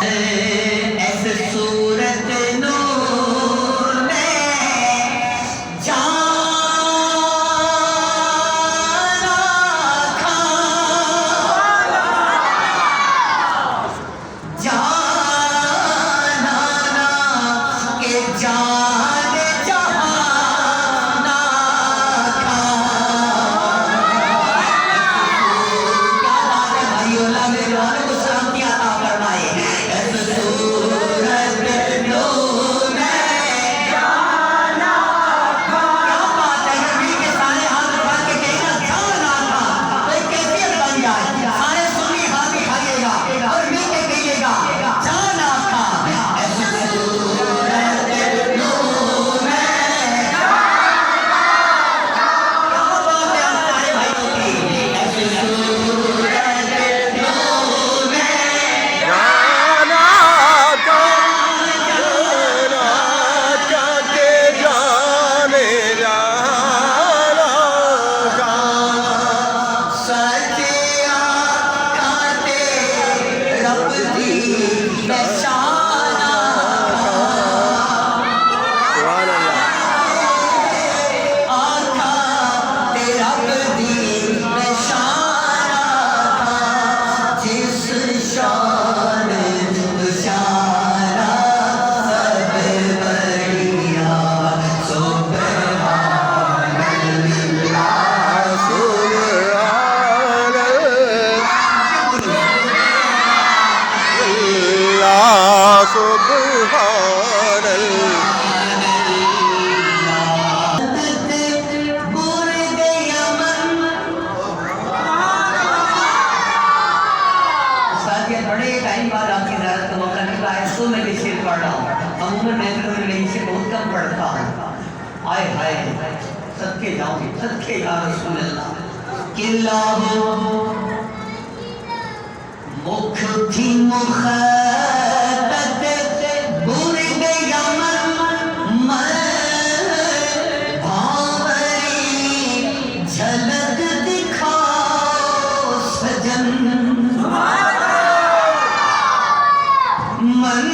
ऐसे सूरत नूर में जाना था, जाना ना के जान जहाना था। क्या बात है भाइयों, अल्लाह मेरे वालों को सलामती अता फरमाए। ऐसे सूरत नूर में जाना था। क्या बात है, नबी के सारे हाथ उठा के कहेगा जाना था, तो एक कैफियत बन जाए। सारे सुन्नी हाथ उठाइएगा और मिल के कहिएगा जाना था। ऐसे सूरत नूर में क्या बात है सारे भाइयों की। ऐसे सूरत नूर में जाना का के जाने जाना का सचिया काटे रब दी निशाना सुभान अल्लाह। आखा ते रब दी निशाना था। जिस शान शाना सब बढ़िया सुभान अल्लाह। सुभान अल्लाह, सुभान अल्लाह। बड़े टाइम बाद आपकी ज़ियारत का मौका मिला है, तो मैं ये शेर पढ़ रहा हूँ। अमूमन मैं तो इसे बहुत कम पढ़ता हूँ। आए हाय सदके जाऊँ, सदके या रसूल अल्लाह। किला मुख थी मुखतत बुर्द यमन भावरी झलक दिखाओ सजन। मन